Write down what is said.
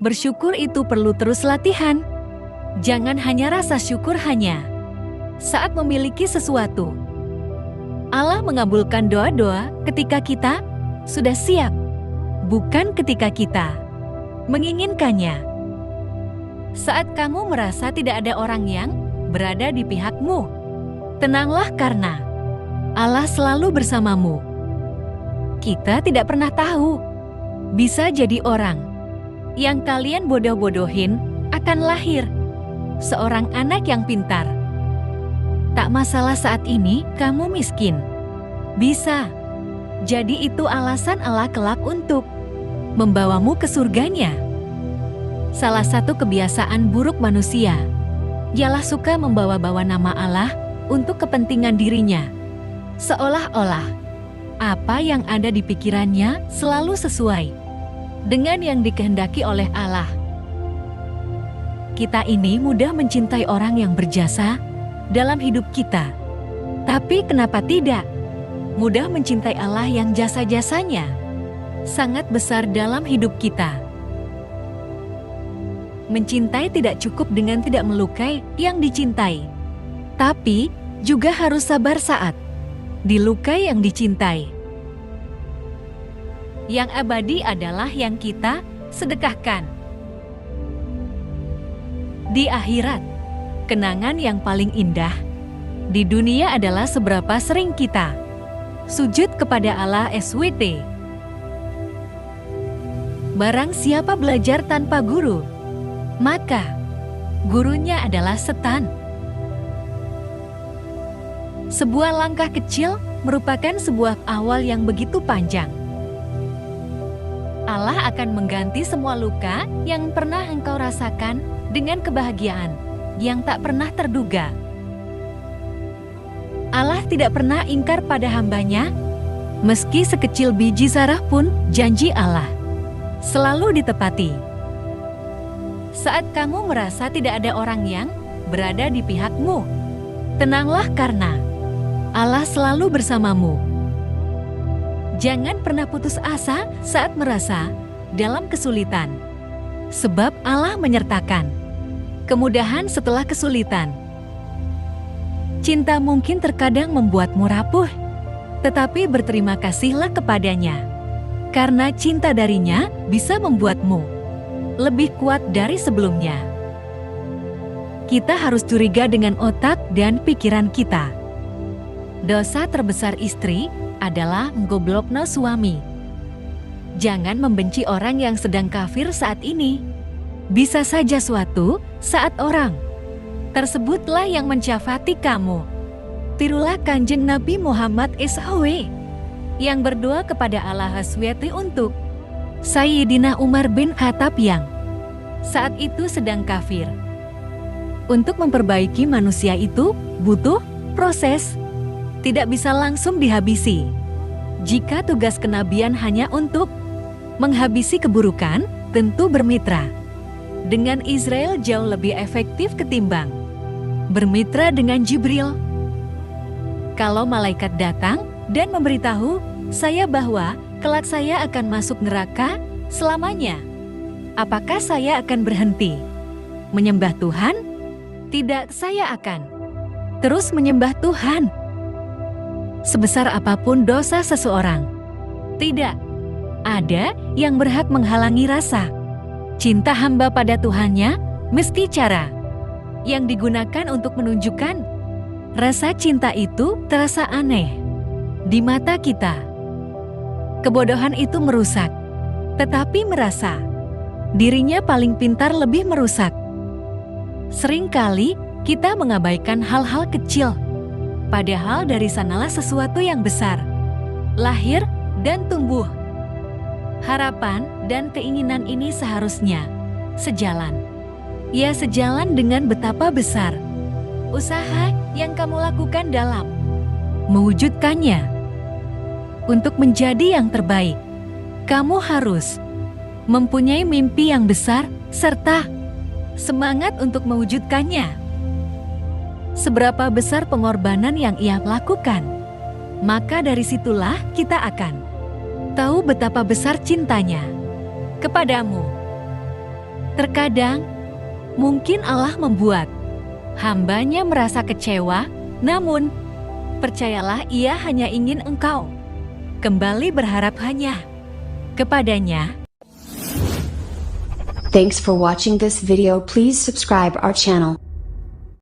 Bersyukur itu perlu terus latihan. Jangan hanya rasa syukur hanya saat memiliki sesuatu. Allah mengabulkan doa-doa ketika kita sudah siap, bukan ketika kita menginginkannya. Saat kamu merasa tidak ada orang yang berada di pihakmu, tenanglah karena Allah selalu bersamamu. Kita tidak pernah tahu, bisa jadi orang yang kalian bodoh-bodohin akan lahir seorang anak yang pintar. Tak masalah saat ini kamu miskin. Bisa jadi itu alasan Allah kelak untuk membawamu ke surganya. Salah satu kebiasaan buruk manusia ialah suka membawa-bawa nama Allah untuk kepentingan dirinya. Seolah-olah apa yang ada di pikirannya selalu sesuai dengan yang dikehendaki oleh Allah. Kita ini mudah mencintai orang yang berjasa dalam hidup kita. Tapi kenapa tidak mudah mencintai Allah yang jasa-jasanya sangat besar dalam hidup kita? Mencintai tidak cukup dengan tidak melukai yang dicintai, tapi juga harus sabar saat dilukai yang dicintai. Yang abadi adalah yang kita sedekahkan. Di akhirat, kenangan yang paling indah di dunia adalah seberapa sering kita sujud kepada Allah SWT. Barang siapa belajar tanpa guru, maka gurunya adalah setan. Sebuah langkah kecil merupakan sebuah awal yang begitu panjang. Allah akan mengganti semua luka yang pernah engkau rasakan dengan kebahagiaan yang tak pernah terduga. Allah tidak pernah ingkar pada hambanya, meski sekecil biji zarah pun janji Allah selalu ditepati. Saat kamu merasa tidak ada orang yang berada di pihakmu, tenanglah karena Allah selalu bersamamu. Jangan pernah putus asa saat merasa dalam kesulitan, sebab Allah menyertakan kemudahan setelah kesulitan. Cinta mungkin terkadang membuatmu rapuh, tetapi berterima kasihlah kepadanya, karena cinta darinya bisa membuatmu lebih kuat dari sebelumnya. Kita harus curiga dengan otak dan pikiran kita. Dosa terbesar istri adalah menggoblokno suami. Jangan membenci orang yang sedang kafir saat ini. Bisa saja suatu saat orang tersebutlah yang mensyafati kamu. Tirulah Kanjeng Nabi Muhammad SAW yang berdoa kepada Allah SWT untuk Sayyidina Umar bin Khattab yang saat itu sedang kafir. Untuk memperbaiki manusia itu butuh proses, tidak bisa langsung dihabisi. Jika tugas kenabian hanya untuk menghabisi keburukan, tentu bermitra dengan Israel jauh lebih efektif ketimbang bermitra dengan Jibril. Kalau malaikat datang dan memberitahu saya bahwa kelak saya akan masuk neraka selamanya, apakah saya akan berhenti menyembah Tuhan? Tidak, saya akan terus menyembah Tuhan. Sebesar apapun dosa seseorang, tidak ada yang berhak menghalangi rasa cinta hamba pada Tuhannya, meski cara yang digunakan untuk menunjukkan rasa cinta itu terasa aneh di mata kita. Kebodohan itu merusak, tetapi merasa dirinya paling pintar lebih merusak. Seringkali kita mengabaikan hal-hal kecil, padahal dari sanalah sesuatu yang besar lahir dan tumbuh. Harapan dan keinginan ini seharusnya sejalan. Ya, sejalan dengan betapa besar usaha yang kamu lakukan dalam mewujudkannya. Untuk menjadi yang terbaik, kamu harus mempunyai mimpi yang besar serta semangat untuk mewujudkannya. Seberapa besar pengorbanan yang ia lakukan, maka dari situlah kita akan tahu betapa besar cintanya kepadamu. Terkadang, mungkin Allah membuat hamba-Nya merasa kecewa, namun percayalah Ia hanya ingin engkau kembali berharap hanya kepada-Nya. Thanks for watching this video. Please subscribe our channel.